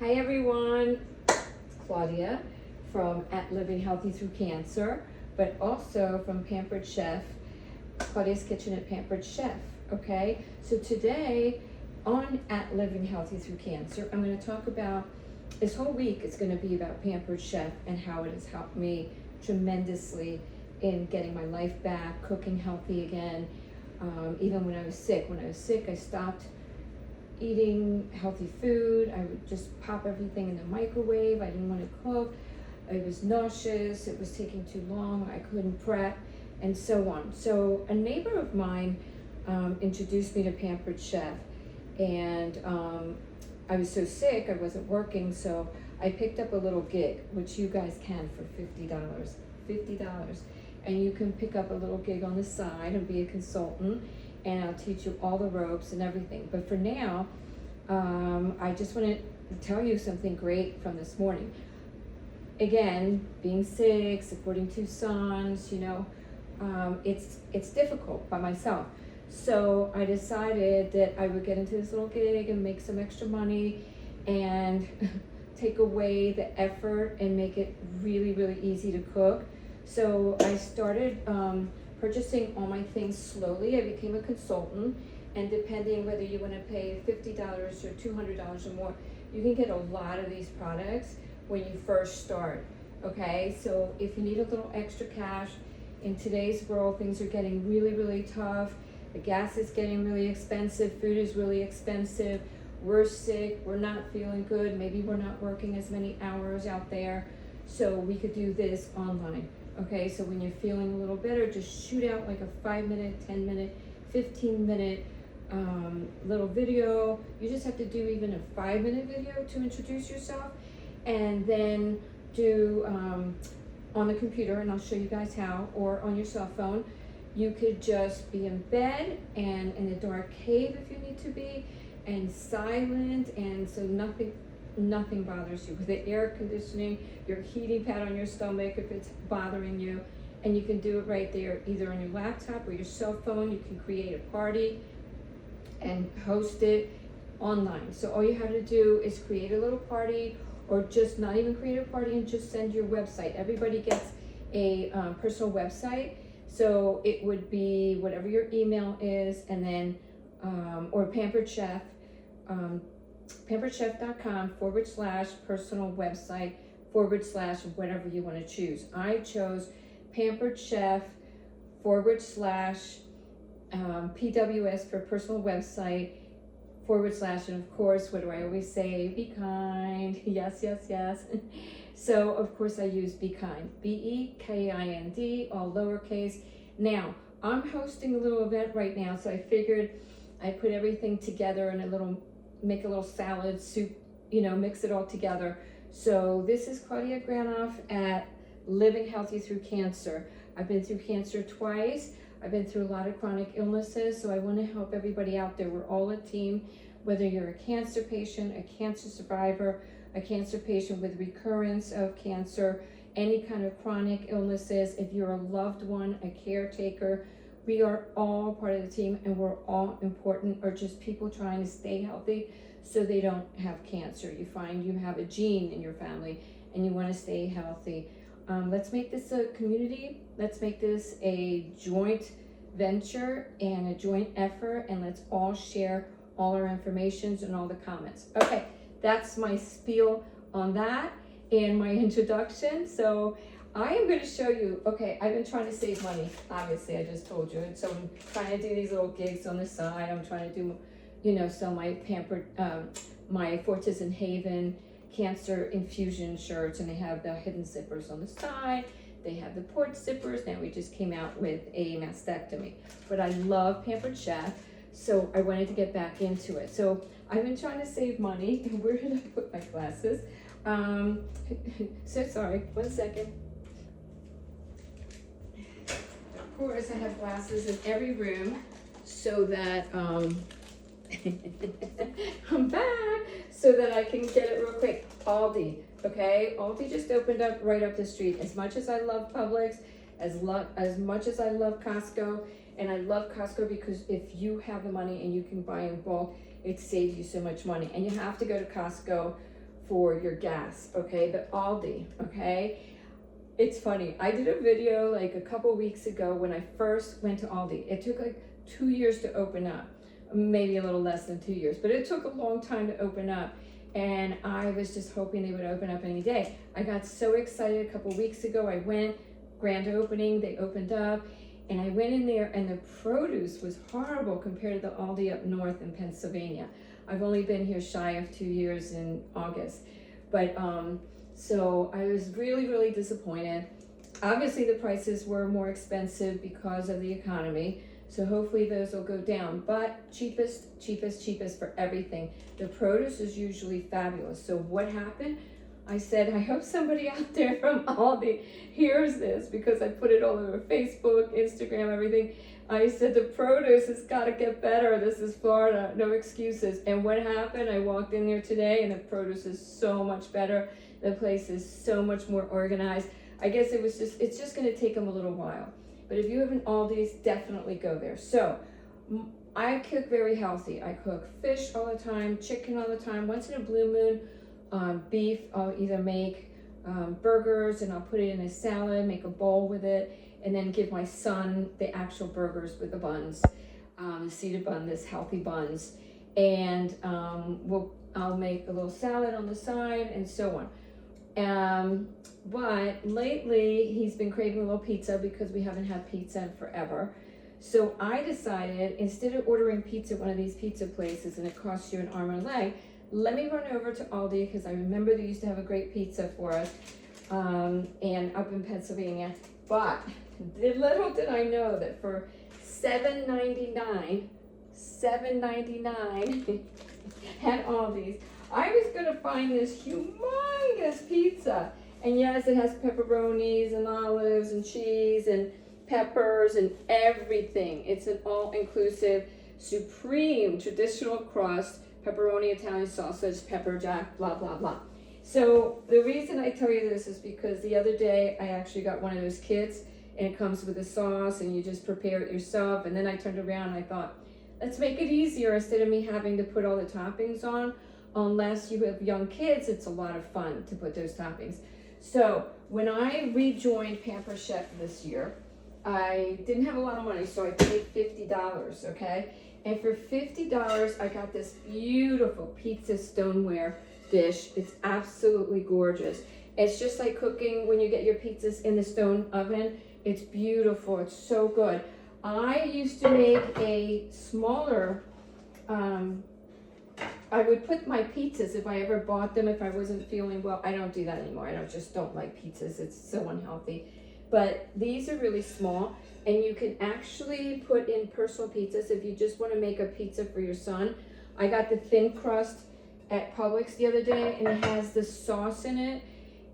Hi everyone, it's Claudia from At Living Healthy Through Cancer, but also from Pampered Chef, Claudia's Kitchen at Pampered Chef, okay? So today on At Living Healthy Through Cancer, I'm gonna talk about, this whole week it's gonna be about Pampered Chef and how it has helped me tremendously in getting my life back, cooking healthy again, even when I was sick. When I was sick, I stopped eating healthy food. I would just pop everything in the microwave. I didn't want to cook. I was nauseous. It was taking too long. I couldn't prep, and so on. So a neighbor of mine introduced me to Pampered Chef, and I was so sick, I wasn't working, so I picked up a little gig, which you guys can for $50. $50. And you can pick up a little gig on the side and be a consultant, and I'll teach you all the ropes and everything. But for now, I just want to tell you something great from this morning. Again, being sick, supporting two sons, you know, it's difficult by myself. So I decided that I would get into this little gig and make some extra money and take away the effort and make it really, really easy to cook. So I started purchasing all my things slowly. I became a consultant, and depending whether you want to pay $50 or $200 or more, you can get a lot of these products when you first start, okay? So if you need a little extra cash, in today's world, things are getting really, really tough. The gas is getting really expensive, food is really expensive, we're sick, we're not feeling good, maybe we're not working as many hours out there, so we could do this online. Okay, so when you're feeling a little better, just shoot out like a 5-minute, 10-minute, 15-minute little video. You just have to do even a 5-minute video to introduce yourself, and then do on the computer, and I'll show you guys how, or on your cell phone. You could just be in bed and in a dark cave if you need to be, and silent, and so nothing bothers you. With the air conditioning, your heating pad on your stomach if it's bothering you, and you can do it right there, either on your laptop or your cell phone. You can create a party and host it online. So all you have to do is create a little party, or just not even create a party and just send your website. Everybody gets a personal website, so it would be whatever your email is, and then or Pampered Chef, pamperedchef.com/personal website / whatever you want to choose. I chose Pampered Chef / PWS for personal website / and of course, what do I always say? Be kind. Yes, yes, yes. So of course I use Be Kind, BEKIND, all lowercase. Now I'm hosting a little event right now, so I figured I'd put everything together in a little, make a little salad soup, you know, mix it all together. So this is Claudia Granoff at Living Healthy Through Cancer. I've been through cancer twice. I've been through a lot of chronic illnesses, so I want to help everybody out there. We're all a team, whether you're a cancer patient, a cancer survivor, a cancer patient with recurrence of cancer, any kind of chronic illnesses. If you're a loved one, a caretaker, we are all part of the team, and we're all important, or just people trying to stay healthy so they don't have cancer. You find you have a gene in your family and you want to stay healthy. Let's make this a community. Let's make this a joint venture and a joint effort, and let's all share all our information and all the comments. Okay, that's my spiel on that and my introduction. So I am going to show you, okay, I've been trying to save money, obviously, I just told you. And so I'm trying to do these little gigs on the side. I'm trying to do, you know, sell my Pampered, my Fortis and Haven cancer infusion shirts, and they have the hidden zippers on the side. They have the port zippers. Now we just came out with a mastectomy. But I love Pampered Chef, so I wanted to get back into it. So I've been trying to save money. Where did I put my glasses? So sorry, 1 second. Of course, I have glasses in every room so that I'm back, so that I can get it real quick. Aldi, okay? Aldi just opened up right up the street. As much as I love Publix, as much as I love Costco, and I love Costco because if you have the money and you can buy in bulk, it saves you so much money. And you have to go to Costco for your gas, okay? But Aldi, okay? It's funny. I did a video like a couple weeks ago when I first went to Aldi. It took like 2 years to open up, maybe a little less than 2 years, but it took a long time to open up. And I was just hoping they would open up any day. I got so excited a couple weeks ago. I went, grand opening, they opened up, and I went in there and the produce was horrible compared to the Aldi up north in Pennsylvania. I've only been here shy of 2 years in August. But so I was really, really disappointed. Obviously the prices were more expensive because of the economy. So hopefully those will go down, but cheapest, cheapest, cheapest for everything. The produce is usually fabulous. So what happened? I said, I hope somebody out there from Aldi hears this because I put it all over Facebook, Instagram, everything. I said, the produce has got to get better. This is Florida, no excuses. And what happened? I walked in there today and the produce is so much better. The place is so much more organized. I guess it's just going to take them a little while. But if you have an Aldi's, definitely go there. So I cook very healthy. I cook fish all the time, chicken all the time. Once in a blue moon, beef, I'll either make burgers and I'll put it in a salad, make a bowl with it, and then give my son the actual burgers with the buns, the seeded bun, this healthy buns. And I'll make a little salad on the side and so on. But lately he's been craving a little pizza because we haven't had pizza in forever. So I decided, instead of ordering pizza at one of these pizza places and it costs you an arm and a leg, let me run over to Aldi because I remember they used to have a great pizza for us and up in Pennsylvania. But little did I know that for $7.99 at Aldi's, I was gonna find this humongous pizza. And yes, it has pepperonis and olives and cheese and peppers and everything. It's an all-inclusive, supreme, traditional crust, pepperoni, Italian sausage, pepper jack, blah, blah, blah. So the reason I tell you this is because the other day I actually got one of those kits and it comes with a sauce and you just prepare it yourself. And then I turned around and I thought, let's make it easier instead of me having to put all the toppings on. Unless you have young kids, it's a lot of fun to put those toppings. So when I rejoined Pampered Chef this year, I didn't have a lot of money, so I paid $50, okay? And for $50, I got this beautiful pizza stoneware dish. It's absolutely gorgeous. It's just like cooking when you get your pizzas in the stone oven. It's beautiful, it's so good. I used to make a smaller, I would put my pizzas, if I ever bought them, if I wasn't feeling well. I don't do that anymore. I just don't like pizzas. It's so unhealthy. But these are really small, and you can actually put in personal pizzas if you just want to make a pizza for your son. I got the thin crust at Publix the other day, and it has the sauce in it,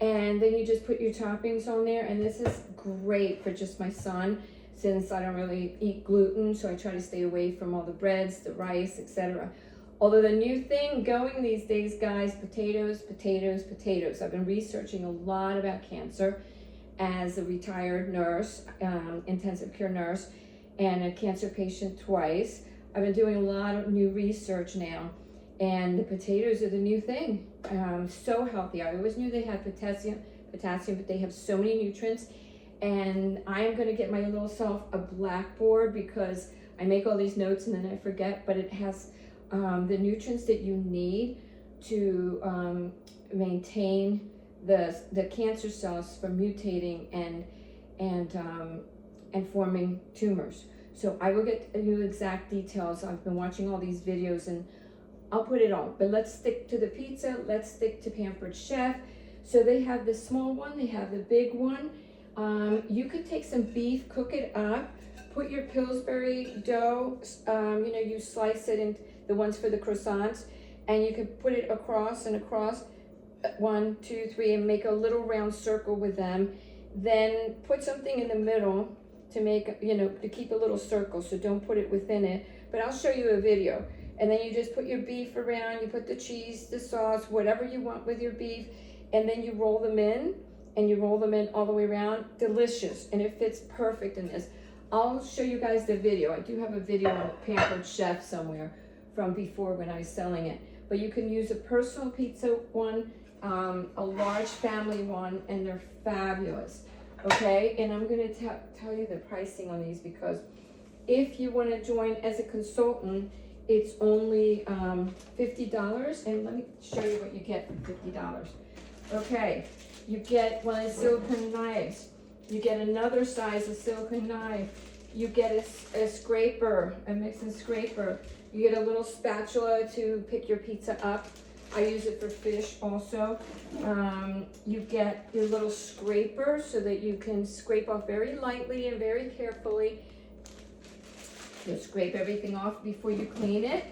and then you just put your toppings on there, and this is great for just my son, since I don't really eat gluten, so I try to stay away from all the breads, the rice, etc. Although the new thing going these days, guys, potatoes, potatoes, potatoes. I've been researching a lot about cancer as a retired nurse, intensive care nurse, and a cancer patient twice. I've been doing a lot of new research now, and the potatoes are the new thing. So healthy. I always knew they had potassium, but they have so many nutrients. And I am going to get my little self a blackboard because I make all these notes and then I forget, but it has the nutrients that you need to maintain the cancer cells from mutating and forming tumors. So I will get you exact details. I've been watching all these videos and I'll put it all. But let's stick to the pizza. Let's stick to Pampered Chef. So they have the small one. They have the big one. You could take some beef, cook it up, put your Pillsbury dough, you slice it in the ones for the croissants, and you could put it across and across, 1, 2, 3, and make a little round circle with them. Then put something in the middle to make, to keep a little circle, so don't put it within it. But I'll show you a video. And then you just put your beef around, you put the cheese, the sauce, whatever you want with your beef, and then you roll them in, and you roll them in all the way around. Delicious, and it fits perfect in this. I'll show you guys the video. I do have a video on Pampered Chef somewhere from before when I was selling it. but you can use a personal pizza one, a large family one, and they're fabulous. Okay, and I'm gonna tell you the pricing on these, because if you want to join as a consultant, it's only $50, and let me show you what you get for $50. Okay, you get one of the silicone knives, you get another size of silicone knife, you get a scraper, a mixing scraper, you get a little spatula to pick your pizza up. I use it for fish also. You get your little scraper so that you can scrape off very lightly and very carefully. You'll scrape everything off before you clean it.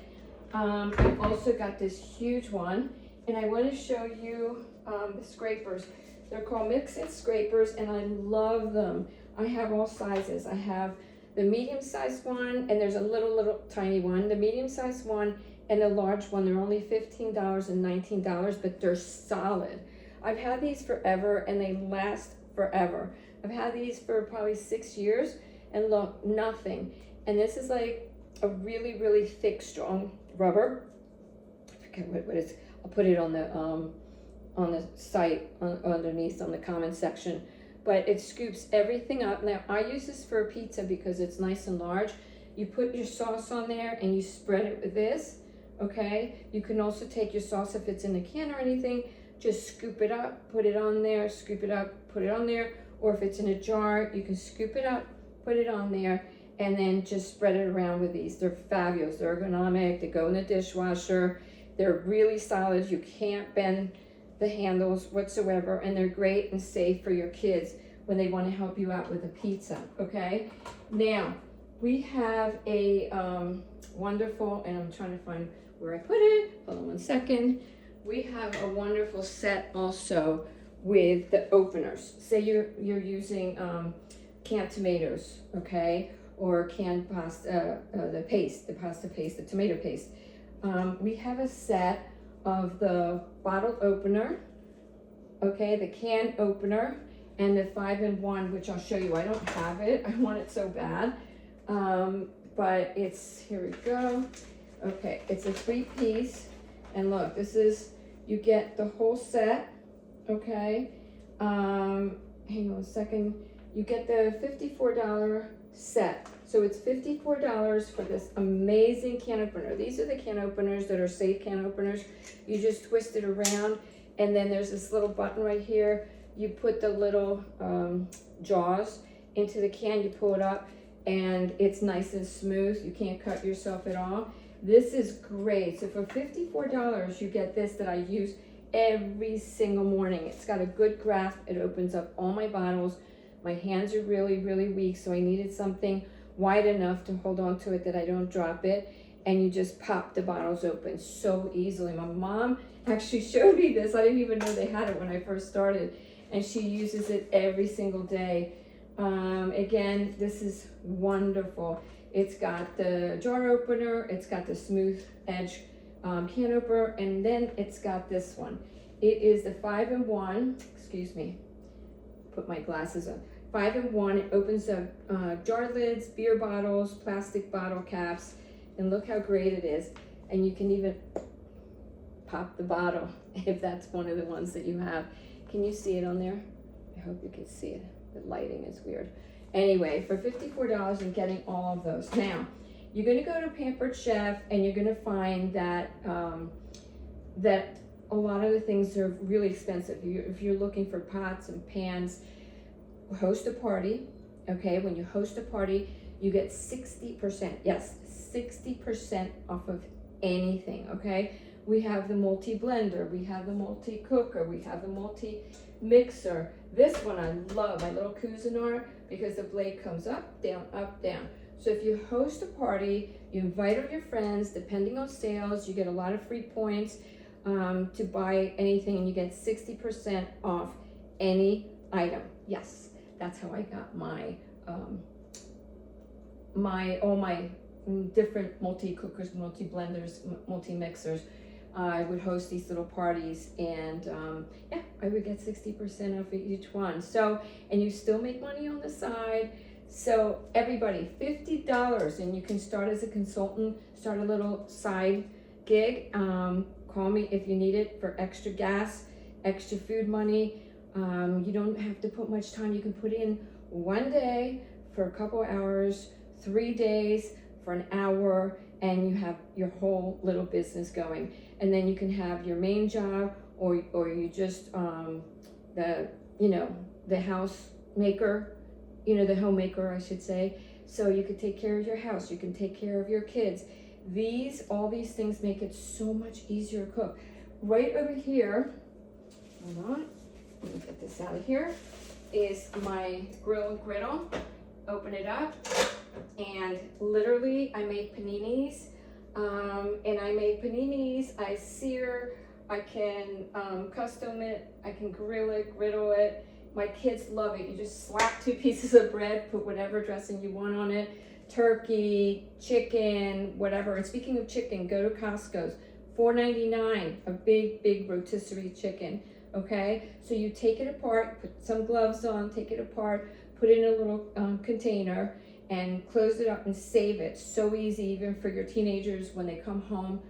I've also got this huge one, and I want to show you the scrapers. They're called mix-in scrapers, and I love them. I have all sizes. I have the medium-sized one, and there's a little tiny one. The medium-sized one and the large one, they're only $15 and $19, but they're solid. I've had these forever, and they last forever. I've had these for probably 6 years, and look, nothing. And this is like a really thick, strong rubber. I forget what it is. I'll put it on the site underneath on the comment section. But it scoops everything up. Now I use this for a pizza because it's nice and large. You put your sauce on there and you spread it with this. Okay. You can also take your sauce if it's in a can or anything. Just scoop it up, put it on there, scoop it up, put it on there. Or if it's in a jar, you can scoop it up, put it on there, and then just spread it around with these. They're fabulous. They're ergonomic. They go in the dishwasher. They're really solid. You can't bend the handles whatsoever, and they're great and safe for your kids when they want to help you out with a pizza. Okay. Now we have a wonderful, and I'm trying to find where I put it. Hold on one second. We have a wonderful set also with the openers. Say you're using canned tomatoes, okay, or canned pasta, the pasta paste, the tomato paste. We have a set of the bottle opener, okay, the can opener, and the 5-in-1, which I'll show you. I don't have it. I want it so bad. But it's, here we go. Okay, it's a 3-piece. And look, this is, you get the whole set, okay. Hang on a second. You get the $54 set. So it's $54 for this amazing can opener. These are the can openers that are safe can openers. You just twist it around, and then there's this little button right here. You put the little jaws into the can, you pull it up, and it's nice and smooth. You can't cut yourself at all. This is great. So for $54, you get this that I use every single morning. It's got a good grasp. It opens up all my bottles. My hands are really weak, so I needed something wide enough to hold on to it that I don't drop it. And you just pop the bottles open so easily. My mom actually showed me this. I didn't even know they had it when I first started. And she uses it every single day. Again, this is wonderful. It's got the jar opener, it's got the smooth edge can opener, and then it's got this one. It is the 5-in-1, excuse me, put my glasses on. 5-in-1, it opens up jar lids, beer bottles, plastic bottle caps, and look how great it is. And you can even pop the bottle if that's one of the ones that you have. Can you see it on there? I hope you can see it. The lighting is weird. Anyway, for $54, I'm getting all of those. Now, you're going to go to Pampered Chef, and you're going to find that that a lot of the things are really expensive. If you're looking for pots and pans, host a party. Okay, when you host a party, you get 60%. Yes, 60% off of anything. Okay, we have the multi-blender, we have the multi-cooker, we have the multi-mixer. This one I love, my little Cuisinart, because the blade comes up, down, up, down. So if you host a party, you invite all your friends, depending on sales, you get a lot of free points to buy anything, and you get 60% off any item. Yes, that's how I got my all my different multi-cookers, multi-blenders, multi-mixers. I would host these little parties, and yeah, I would get 60% off of each one. So, and you still make money on the side. So everybody, $50, and you can start as a consultant, start a little side gig. Call me if you need it for extra gas, extra food money. You don't have to put much time. You can put in one day for a couple hours, 3 days for an hour, and you have your whole little business going. And then you can have your main job, or you just the house maker, the homemaker, I should say. So you could take care of your house, you can take care of your kids. All these things make it so much easier to cook. Right over here, hold on, let me get this out of here, is my grill and griddle. Open it up, and literally I make paninis. I sear, I can custom it, I can grill it, griddle it. My kids love it. You just slap 2 pieces of bread, put whatever dressing you want on it, turkey, chicken, whatever. And speaking of chicken, go to Costco's, $4.99, a big rotisserie chicken, okay? So you take it apart, put some gloves on, take it apart, put it in a little container, and close it up and save it. So easy, even for your teenagers when they come home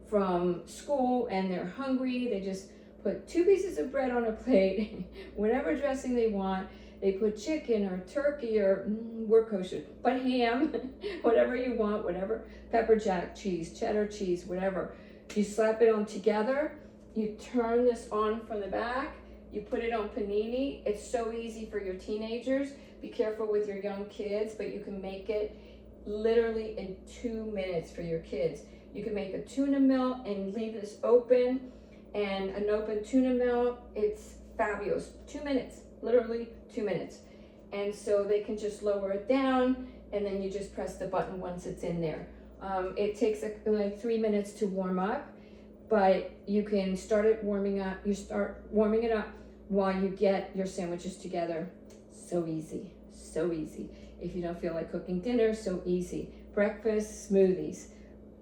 from school and they're hungry. They just put 2 pieces of bread on a plate, whatever dressing they want. They put chicken or turkey or we're kosher, but ham, whatever you want, whatever, pepper jack cheese, cheddar cheese, whatever. You slap it on together. You turn this on from the back. You put it on panini. It's so easy for your teenagers. Be careful with your young kids, but you can make it literally in 2 minutes for your kids. You can make a tuna melt and leave this open, and an open tuna melt, it's fabulous. 2 minutes, literally 2 minutes. And so they can just lower it down, and then you just press the button once it's in there. It takes like 3 minutes to warm up, but you can start it warming up. You start warming it up while you get your sandwiches together. So easy, so easy. If you don't feel like cooking dinner, so easy. Breakfast, smoothies,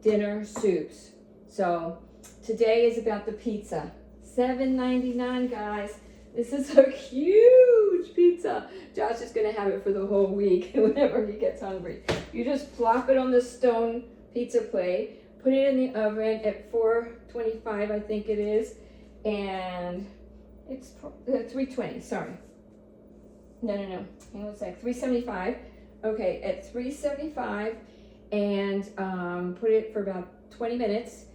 dinner, soups. So today is about the pizza. $7.99, guys. This is a huge pizza. Josh is gonna have it for the whole week whenever he gets hungry. You just plop it on the stone pizza plate, put it in the oven at 425, I think it is, and it's 320, sorry. No. Hang on a sec. 375. Okay, at 375, and put it for about 20 minutes,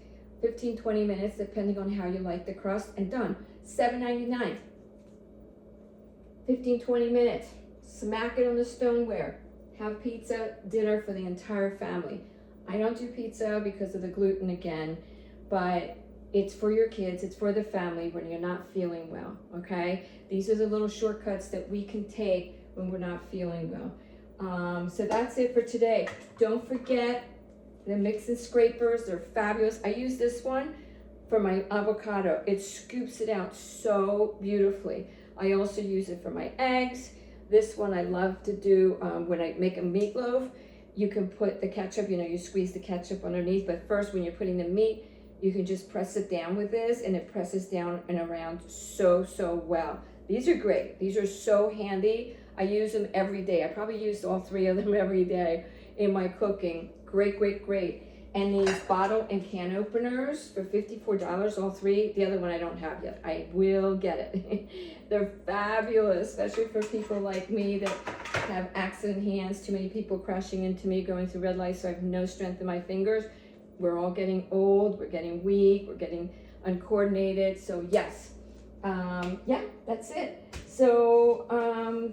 15, 20 minutes, depending on how you like the crust, and done. $7.99. 15, 20 minutes. Smack it on the stoneware. Have pizza dinner for the entire family. I don't do pizza because of the gluten again, but it's for your kids, it's for the family when you're not feeling well, okay? These are the little shortcuts that we can take when we're not feeling well. So that's it for today. Don't forget the mix and scrapers, they're fabulous. I use this one for my avocado. It scoops it out so beautifully. I also use it for my eggs. This one I love to do when I make a meatloaf. You can put the ketchup, you squeeze the ketchup underneath, but first when you're putting the meat, you can just press it down with this, and it presses down and around so well. These are great. These are so handy. I use them every day. I probably use all 3 of them every day in my cooking. Great. And these bottle and can openers for $54, all 3. The other one I don't have yet. I will get it. They're fabulous, especially for people like me that have accident hands, too many people crashing into me, going through red lights, so I have no strength in my fingers. We're all getting old, we're getting weak, we're getting uncoordinated. So yes, yeah, that's it. So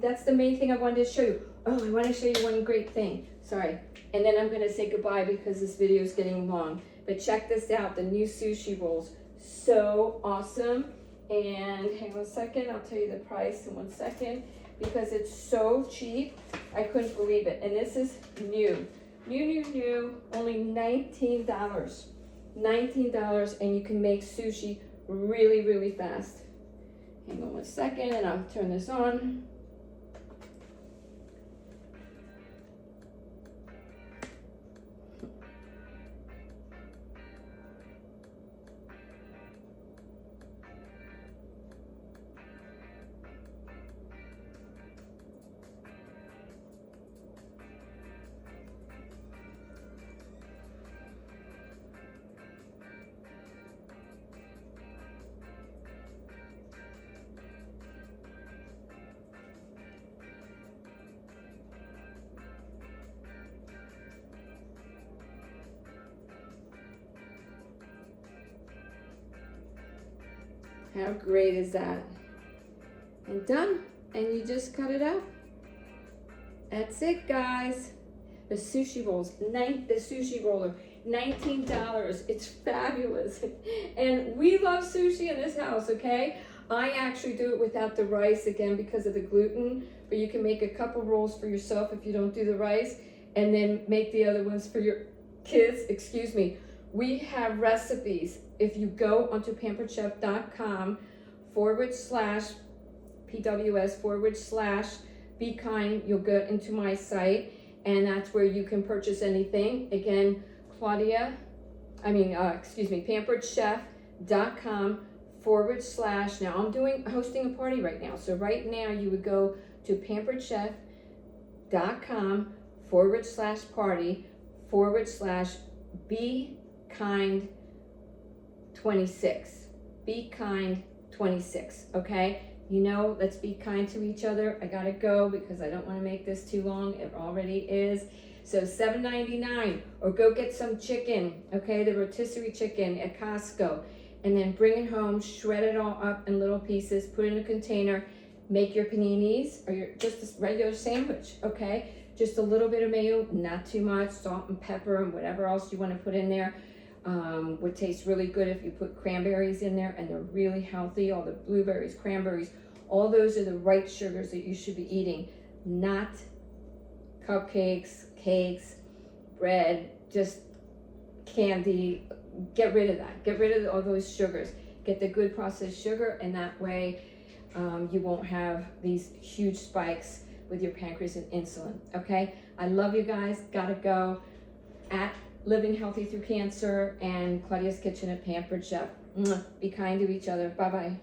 that's the main thing I wanted to show you. Oh, I want to show you one great thing. Sorry. And then I'm going to say goodbye because this video is getting long. But check this out, the new sushi rolls. So awesome. And hang on a second, I'll tell you the price in 1 second. Because it's so cheap, I couldn't believe it. And this is new. New, only $19. $19, and you can make sushi really fast. Hang on 1 second, and I'll turn this on. How great is that? And done. And you just cut it out. That's it, guys. The sushi rolls, the sushi roller, $19. It's fabulous. And we love sushi in this house, okay? I actually do it without the rice, again, because of the gluten, but you can make a couple rolls for yourself if you don't do the rice, and then make the other ones for your kids. Excuse me. We have recipes. If you go onto pamperedchef.com/PWS/Be Kind, you'll go into my site, and that's where you can purchase anything. Again, pamperedchef.com/, now I'm hosting a party right now. So right now you would go to pamperedchef.com/party/Be Kind 26. Be Kind 26, okay? You know, let's be kind to each other. I gotta go because I don't want to make this too long. It already is. So $7.99, or go get some chicken, okay? The rotisserie chicken at Costco, and then bring it home, shred it all up in little pieces, put it in a container, make your paninis or just a regular sandwich, okay? Just a little bit of mayo, not too much, salt and pepper and whatever else you want to put in there. Would taste really good if you put cranberries in there, and they're really healthy. All the blueberries, cranberries, all those are the right sugars that you should be eating, not cupcakes, cakes, bread, just candy. Get rid of that. Get rid of all those sugars. Get the good processed sugar, and that way you won't have these huge spikes with your pancreas and insulin, okay? I love you guys. Gotta go. At Living Healthy Through Cancer and Claudia's Kitchen at Pampered Chef. Be kind to each other. Bye-bye.